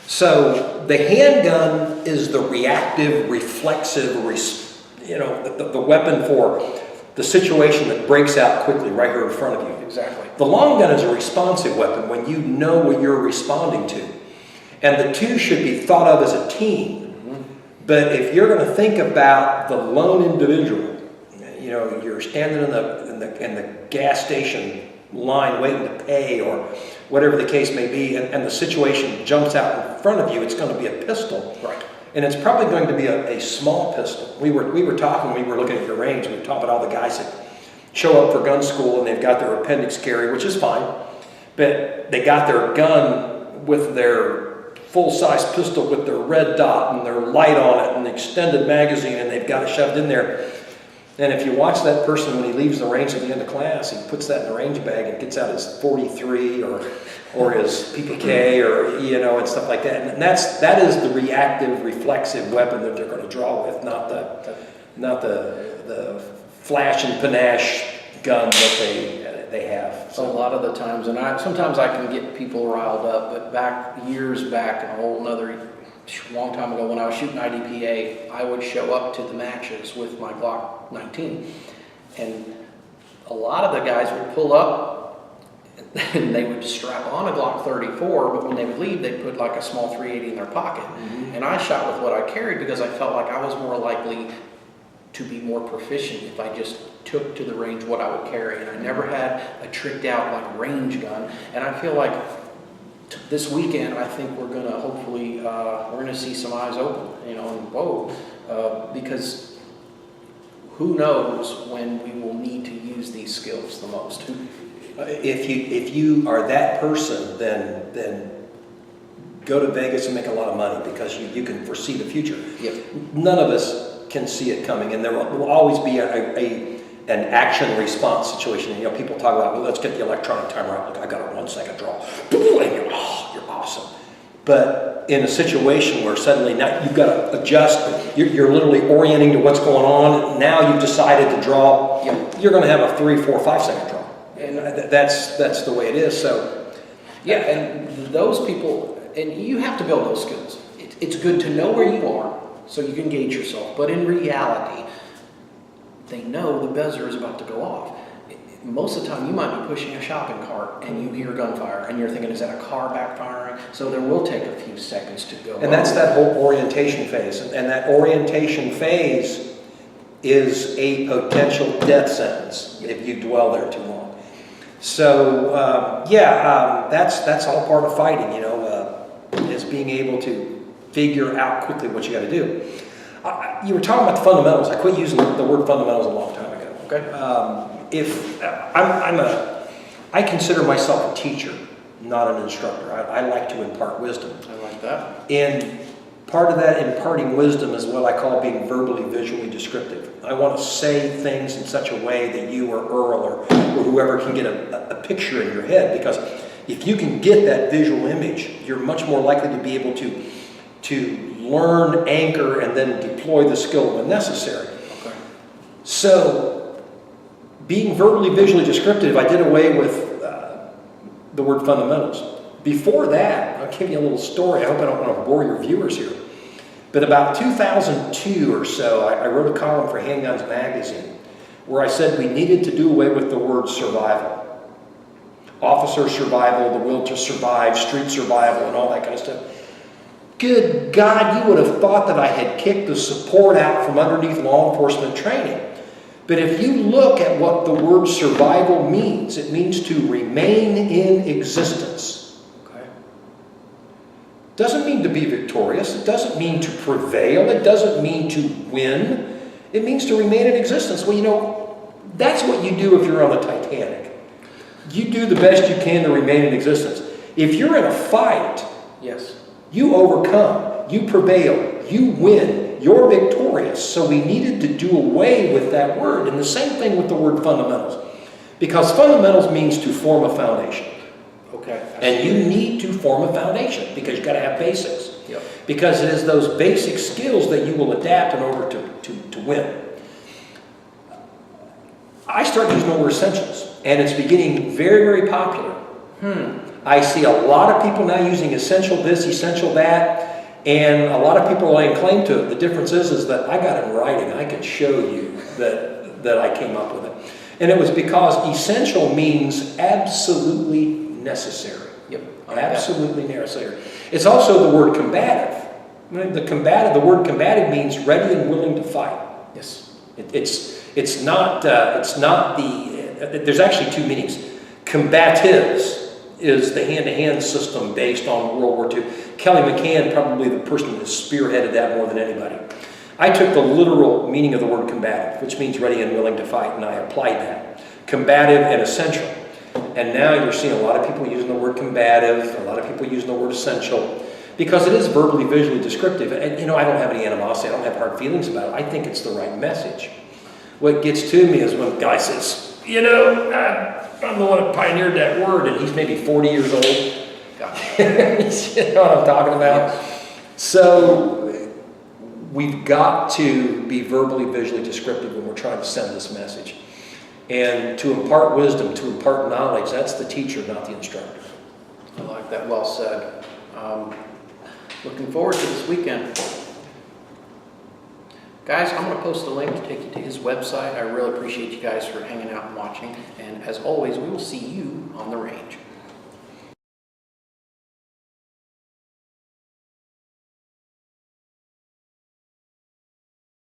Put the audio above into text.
So the handgun is the reactive, reflexive, the weapon for the situation that breaks out quickly right here in front of you. Exactly. The long gun is a responsive weapon when you know what you're responding to. And the two should be thought of as a team. Mm-hmm. But if you're going to think about the lone individual, you're standing in the gas station line waiting to pay or whatever the case may be, and the situation jumps out in front of you, it's going to be a pistol. Right. And it's probably going to be a small pistol. We were talking, we were looking at your range, we were talking about all the guys that show up for gun school and they've got their appendix carry, which is fine, but they got their gun with their full-size pistol with their red dot and their light on it and the extended magazine, and they've got it shoved in there. And if you watch that person when he leaves the range at the end of class, he puts that in the range bag and gets out his 43 or his PPK or and stuff like that. And that is the reactive, reflexive weapon that they're going to draw with, not the flash and panache gun that they have. So a lot of the times, and sometimes I can get people riled up, but years back, a long time ago when I was shooting IDPA, I would show up to the matches with my Glock 19. And a lot of the guys would pull up and they would strap on a Glock 34, but when they would leave, they'd put like a small 380 in their pocket. Mm-hmm. And I shot with what I carried because I felt like I was more likely to be more proficient if I just took to the range what I would carry. And I never had a tricked out like range gun. And I feel like this weekend, I think we're going to hopefully, we're going to see some eyes open, and whoa, because who knows when we will need to use these skills the most. If you are that person, then go to Vegas and make a lot of money because you can foresee the future. Yep. None of us can see it coming, and there will always be an action response situation. People talk about, well, let's get the electronic timer out. Look, I got a 1 second draw. And you're awesome. But in a situation where suddenly now you've got to adjust, you're literally orienting to what's going on. Now you've decided to draw. You're going to have a 3, 4, 5 second draw, and that's the way it is. So, yeah, and those people, and you have to build those skills. It's good to know where you are so you can gauge yourself. But in reality, they know the buzzer is about to go off. Most of the time, you might be pushing a shopping cart and you hear gunfire, and you're thinking, is that a car backfiring? So there will take a few seconds to go. And that's that whole orientation phase. And that orientation phase is a potential death sentence if you dwell there too long. So, that's all part of fighting, is being able to figure out quickly what you got to do. You were talking about the fundamentals. I quit using the word fundamentals a long time ago. Okay. I consider myself a teacher, not an instructor. I like to impart wisdom. I like that. And part of that imparting wisdom is what I call being verbally, visually descriptive. I want to say things in such a way that you or Earl or whoever can get a picture in your head, because if you can get that visual image, you're much more likely to be able to learn, anchor, and then deploy the skill when necessary. Okay. So, being verbally, visually descriptive, I did away with the word fundamentals. Before that, I'll give you a little story. I hope I don't want to bore your viewers here. But about 2002 or so, I wrote a column for Handguns magazine where I said we needed to do away with the word survival. Officer survival, the will to survive, street survival, and all that kind of stuff. Good God, you would have thought that I had kicked the support out from underneath law enforcement training. But if you look at what the word survival means, it means to remain in existence. Okay. Doesn't mean to be victorious. It doesn't mean to prevail. It doesn't mean to win. It means to remain in existence. Well, that's what you do if you're on the Titanic. You do the best you can to remain in existence. If you're in a fight, yes, you overcome, you prevail, you win, you're victorious. So we needed to do away with that word. And the same thing with the word fundamentals. Because fundamentals means to form a foundation. Okay. And you need to form a foundation because you've got to have basics. Yep. Because it is those basic skills that you will adapt in order to win. I started using the word essentials, and it's beginning very, very popular. I see a lot of people now using essential this, essential that, and a lot of people are laying claim to it. The difference is that I got it in writing. I can show you that I came up with it. And it was because essential means absolutely necessary. Yep. Absolutely necessary. It's also the word combative. The word combative means ready and willing to fight. Yes. It's not the, there's actually two meanings. Combatives is the hand-to-hand system based on World War II. Kelly McCann, probably the person that spearheaded that more than anybody. I took the literal meaning of the word combative, which means ready and willing to fight, and I applied that. Combative and essential. And now you're seeing a lot of people using the word combative, a lot of people using the word essential, because it is verbally, visually descriptive. And I don't have any animosity, I don't have hard feelings about it. I think it's the right message. What gets to me is when a guy says, I'm the one that pioneered that word, and he's maybe 40 years old. You know what I'm talking about? Yeah. So we've got to be verbally, visually descriptive when we're trying to send this message. And to impart wisdom, to impart knowledge, that's the teacher, not the instructor. I like that. Well said. Looking forward to this weekend. Guys, I'm going to post a link to take you to his website. I really appreciate you guys for hanging out and watching. And as always, we will see you on the range.